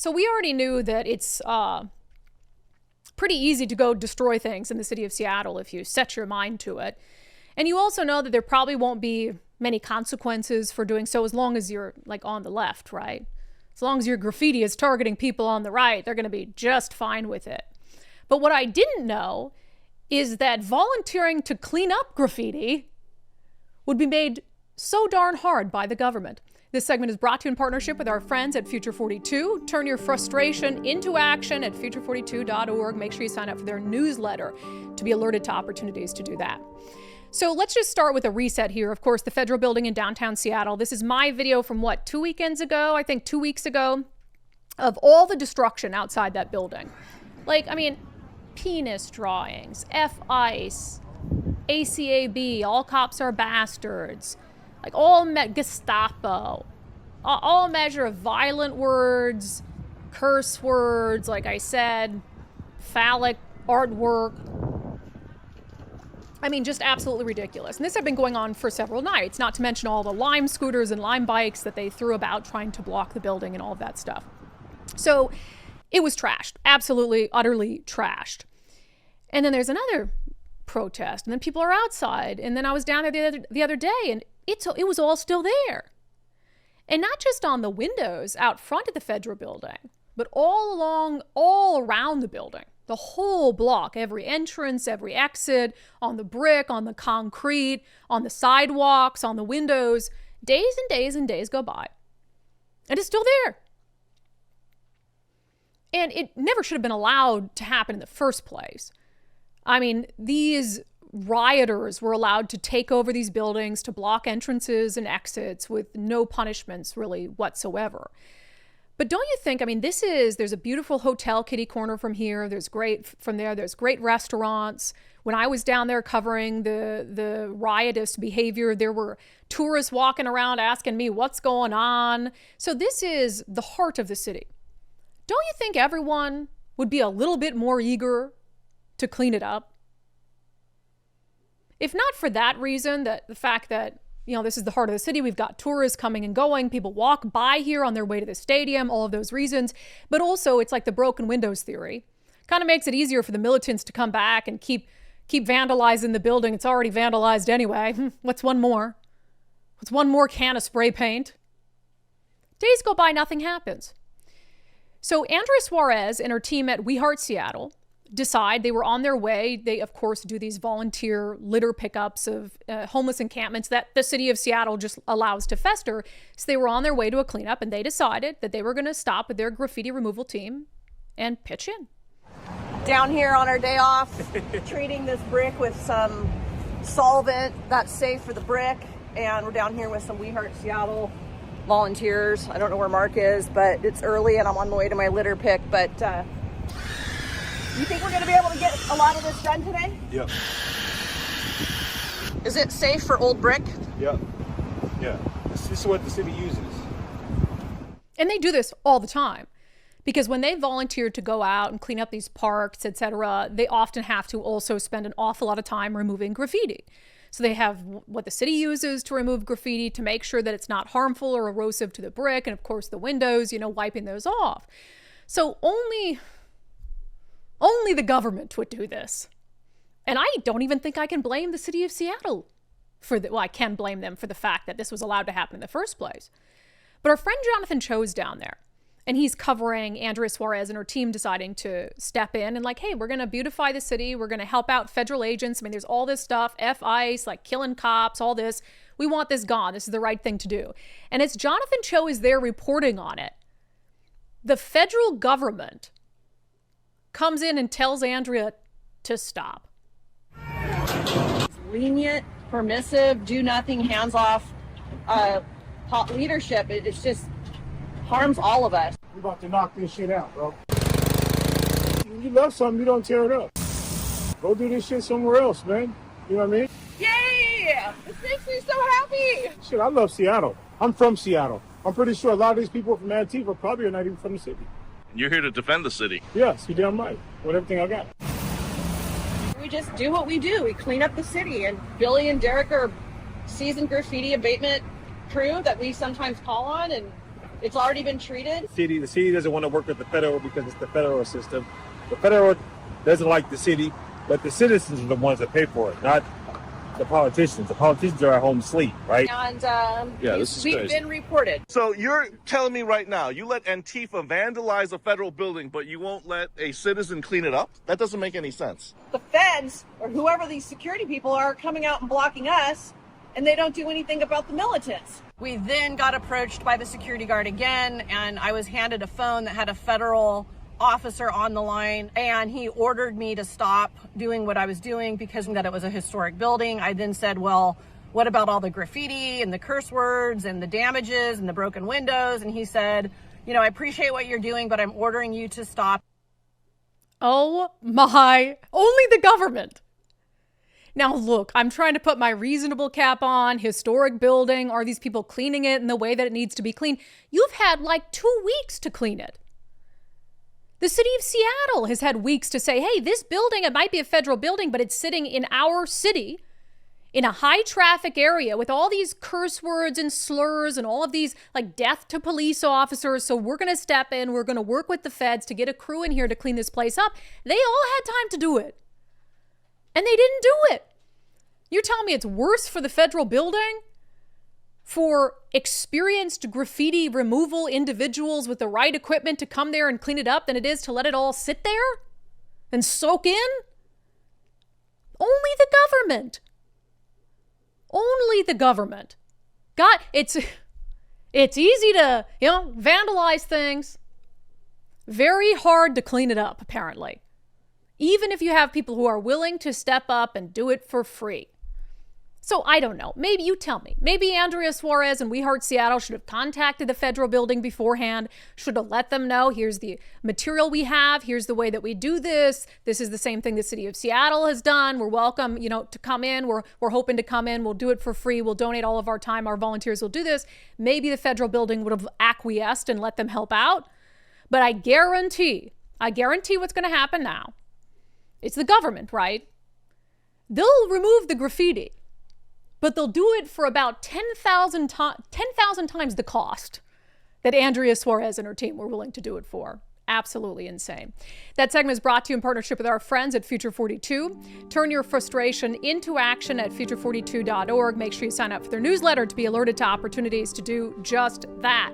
So we already knew that it's pretty easy to go destroy things in the city of Seattle if you set your mind to it. And you also know that there probably won't be many consequences for doing so as long as you're like on the left, right? As long as your graffiti is targeting people on the right, they're going to be just fine with it. But what I didn't know is that volunteering to clean up graffiti would be made so darn hard by the government. This segment is brought to you in partnership with our friends at Future 42. Turn your frustration into action at future42.org. Make sure you sign up for their newsletter to be alerted to opportunities to do that. So let's just start with a reset here. Of course, the federal building in downtown Seattle. This is my video from what, 2 weekends ago? I think 2 weeks ago, of all the destruction outside that building. Like, I mean, penis drawings, F-ice, ACAB, all cops are bastards, like all Gestapo, all measure of violent words, curse words, like I said, phallic artwork. I mean, just absolutely ridiculous. And this had been going on for several nights, not to mention all the Lime scooters and Lime bikes that they threw about trying to block the building and all of that stuff. So it was trashed, absolutely, utterly trashed. And then there's another protest, and then people are outside. And then I was down there the other day, and it was all still there. And not just on the windows out front of the federal building, but all around the building. The whole block, every entrance, every exit, on the brick, on the concrete, on the sidewalks, on the windows. Days and days and days go by. And it's still there. And it never should have been allowed to happen in the first place. I mean, these rioters were allowed to take over these buildings, to block entrances and exits with no punishments really whatsoever. But don't you think, I mean, there's a beautiful hotel kitty corner from here. There's great restaurants. When I was down there covering the riotous behavior, there were tourists walking around asking me what's going on. So this is the heart of the city. Don't you think everyone would be a little bit more eager to clean it up? If not for that reason, that the fact that, you know, this is the heart of the city, we've got tourists coming and going, people walk by here on their way to the stadium, all of those reasons, but also it's like the broken windows theory. Kind of makes it easier for the militants to come back and keep vandalizing the building. It's already vandalized anyway. What's one more? What's one more can of spray paint? Days go by, nothing happens. So Andrea Suarez and her team at We Heart Seattle decide they were on their way. They, of course, do these volunteer litter pickups of homeless encampments that the city of Seattle just allows to fester. So they were on their way to a cleanup, and they decided that they were going to stop with their graffiti removal team and pitch in. Down here on our day off, treating this brick with some solvent that's safe for the brick. And we're down here with some We Heart Seattle volunteers. I don't know where Mark is, but it's early and I'm on my way to my litter pick. But you think we're going to be able to get a lot of this done today? Yep. Is it safe for old brick? Yep. Yeah. This is what the city uses. And they do this all the time. Because when they volunteer to go out and clean up these parks, etc., they often have to also spend an awful lot of time removing graffiti. So they have what the city uses to remove graffiti to make sure that it's not harmful or erosive to the brick. And of course the windows, you know, wiping those off. So only the government would do this. And I don't even think I can blame the city of Seattle well, I can blame them for the fact that this was allowed to happen in the first place. But our friend Jonathan Cho's down there. And he's covering Andrea Suarez and her team deciding to step in and like, hey, we're going to beautify the city. We're going to help out federal agents. I mean, there's all this stuff, F-ice, like killing cops, all this. We want this gone. This is the right thing to do. And as Jonathan Cho is there reporting on it, the federal government comes in and tells Andrea to stop. Lenient, permissive, do nothing, hands off leadership. It's just harms all of us. We're about to knock this shit out, bro. When you love something, you don't tear it up. Go do this shit somewhere else, man. You know what I mean? Yay! This makes me so happy. Shit, I love Seattle. I'm from Seattle. I'm pretty sure a lot of these people from Antifa probably are not even from the city. You're here to defend the city. Yes, you're damn right. With everything I got. We just do what we do. We clean up the city. And Billy and Derek are seasoned graffiti abatement crew that we sometimes call on. And It's already been treated? The city doesn't want to work with the federal because it's the federal system. The federal doesn't like the city, but the citizens are the ones that pay for it, not the politicians. The politicians are at home asleep, right? And Yeah, this is we've crazy. been reported. So you're telling me right now, you let Antifa vandalize a federal building, but you won't let a citizen clean it up? That doesn't make any sense. The feds, or whoever these security people are, coming out and blocking us, and they don't do anything about the militants. We then got approached by the security guard again, and I was handed a phone that had a federal officer on the line, and he ordered me to stop doing what I was doing because that it was a historic building. I then said, well, what about all the graffiti and the curse words and the damages and the broken windows? And he said, you know, I appreciate what you're doing, but I'm ordering you to stop. Oh my, only the government. Now look, I'm trying to put my reasonable cap on. Historic building, are these people cleaning it in the way that it needs to be cleaned? You've had like 2 weeks to clean it. The city of Seattle has had weeks to say, hey, this building, it might be a federal building, but it's sitting in our city in a high traffic area with all these curse words and slurs and all of these like death to police officers. So we're going to step in. We're going to work with the feds to get a crew in here to clean this place up. They all had time to do it. And they didn't do it. You're telling me it's worse for the federal building? For experienced graffiti removal individuals with the right equipment to come there and clean it up than it is to let it all sit there and soak in? Only the government. Only the government. God, it's easy to, vandalize things. Very hard to clean it up, apparently. Even if you have people who are willing to step up and do it for free. So I don't know. Maybe you tell me. Maybe Andrea Suarez and We Heart Seattle should have contacted the federal building beforehand, should have let them know, here's the material we have, here's the way that we do this. This is the same thing the city of Seattle has done. We're welcome, to come in. We're hoping to come in. We'll do it for free. We'll donate all of our time. Our volunteers will do this. Maybe the federal building would have acquiesced and let them help out. But I guarantee what's going to happen now. It's the government, right? They'll remove the graffiti, but they'll do it for about 10,000 times the cost that Andrea Suarez and her team were willing to do it for. Absolutely insane. That segment is brought to you in partnership with our friends at Future 42. Turn your frustration into action at future42.org. Make sure you sign up for their newsletter to be alerted to opportunities to do just that.